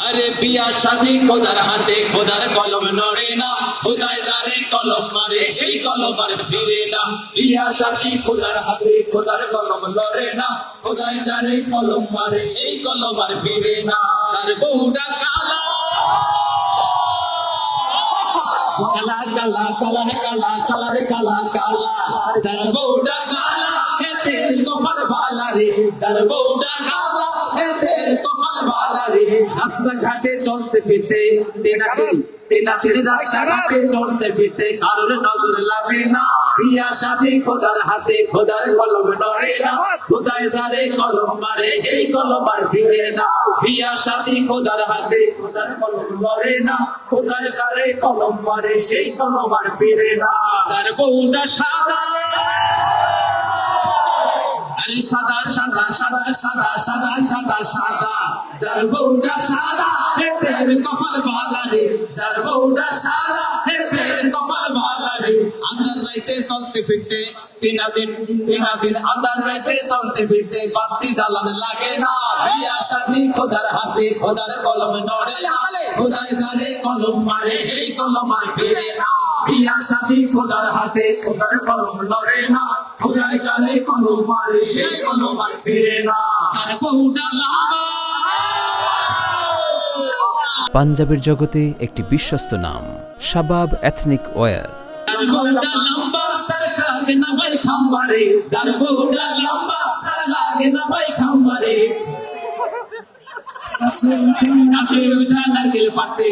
আরে বিয়া শাদী খোদার হাতে খোদার কলম নড়ে না, খোদায় যারে কলম মারে সেই কলম আর ফিরে না। বিয়া শাদী খোদার হাতে খোদার কলম নড়ে না, খোদায় যারে কলম মারে সেই কলম আর ফিরে না। তার বউটা কালা কালা কালা কালা রে কালা কালা রে কালা কালা, তার বউটা কালা হেতের কপাল ভালা রে, তার বউটা কালা হেতের কপাল ভালা রে। রাস্তাঘাটে চলতে ফিরতে তেনাটির রাস্তাঘাটে চলতে ফিরতে কারোর নজর লাগে না। বিয়া শাদী খোদার হাতে খোদার কলম নড়ে না, খোদায় যারে কলম মারে সেই কলম আর ফিরে না। বিয়া শাদী খোদার হাতে খোদার কলম নড়ে না, খোদায় যারে কলম মারে সেই কলম আর ফিরে না। তার বউটা সাদা আরে সাদা সাদা সাদা সাদা সাদা সাদা সাদা, যার বউটা সাদা হেতের কপাল ভালা রে, যার বউটা সাদা হেতের কপাল ভালা রে। আন্ধার রাইতে চলতে ফিরতে দিনাদিন আন্ধার রাইতে চলতে ফিরতে বাতি জ্বালানো লাগে না। বিয়া শাদী খোদার হাতে খোদার কলম নড়ে না, খোদায় যারে কলম মারে সেই কলম আর ফিরে না। বিয়া শাদী খোদার হাতে খোদার কলম নড়ে না, খোদায় যারে কলম মারে সেই কলম আর ফিরে না। তার বউটা পাঞ্জাবের জগতে একটি বিশ্বস্ত নাম শাবাব এথনিক ওয়্যার। তার বউটা লম্বা তার লাগে না ভাই খাম্বারে, তার বউটা লম্বা তার লাগে না ভাই খাম্বারে। কাছে উঠা নারকেল পাতে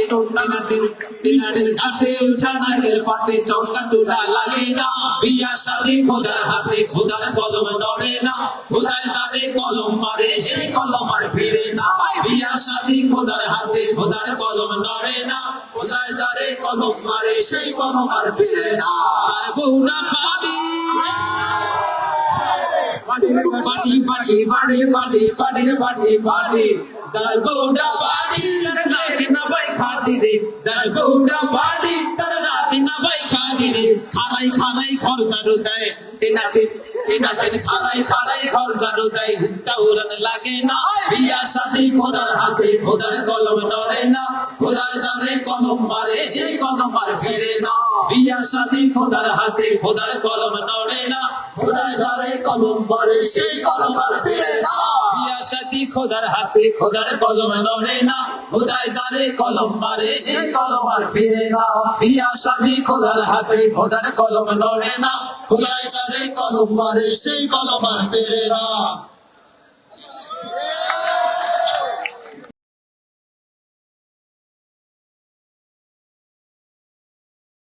দিনাটির কাছে উঠা নারকেল পাতে চৌকা টুটা লাগে না। বিয়া শাদী খোদার হাতে খোদার কলম নড়ে না, খোদায় যারে কলম মারে সেই কলম আর ফিরে না। বিয়া শাদী খোদার হাতে খোদার কলম নড়ে না, খোদায় যারে কলম মারে সেই কলম আর ফিরে না। আর বউরা পাবি বাড়ি বাড়ি বাড়ি বাড়ি বাড়ি বাড়ি বাড়ি, তার বউটা বাড়ি তার লাগে না ভাই খাটি রে, তার বউটা বাড়ি তার লাগে না ভাই খাটি রে। খানাই খানাই ঘর ঝাড়ু দেয় দিনাদিন খানাই খানাই ঘর ঝাড়ু দেয়, দৌড়ান লাগে না। বিয়া শাদী খোদার হাতে খোদার কলম নড়ে না, খোদায় যারে কলম মারে সেই কলম আর ফিরে না। বিয়া শাদী খোদার হাতে খোদার কলম নড়ে না, খোদায় যারে কলম মারে সেই কলম আর ফিরে না। বিয়া শাদী খোদার হাতে খোদার কলম নড়ে না, খোদায় যারে কলম মারে সেই কলম আর ফিরে না। বিয়া শাদী খোদার হাতে খোদার কলম নড়ে না, খোদায় যারে কলম মারে সেই কলম আর ফিরে না।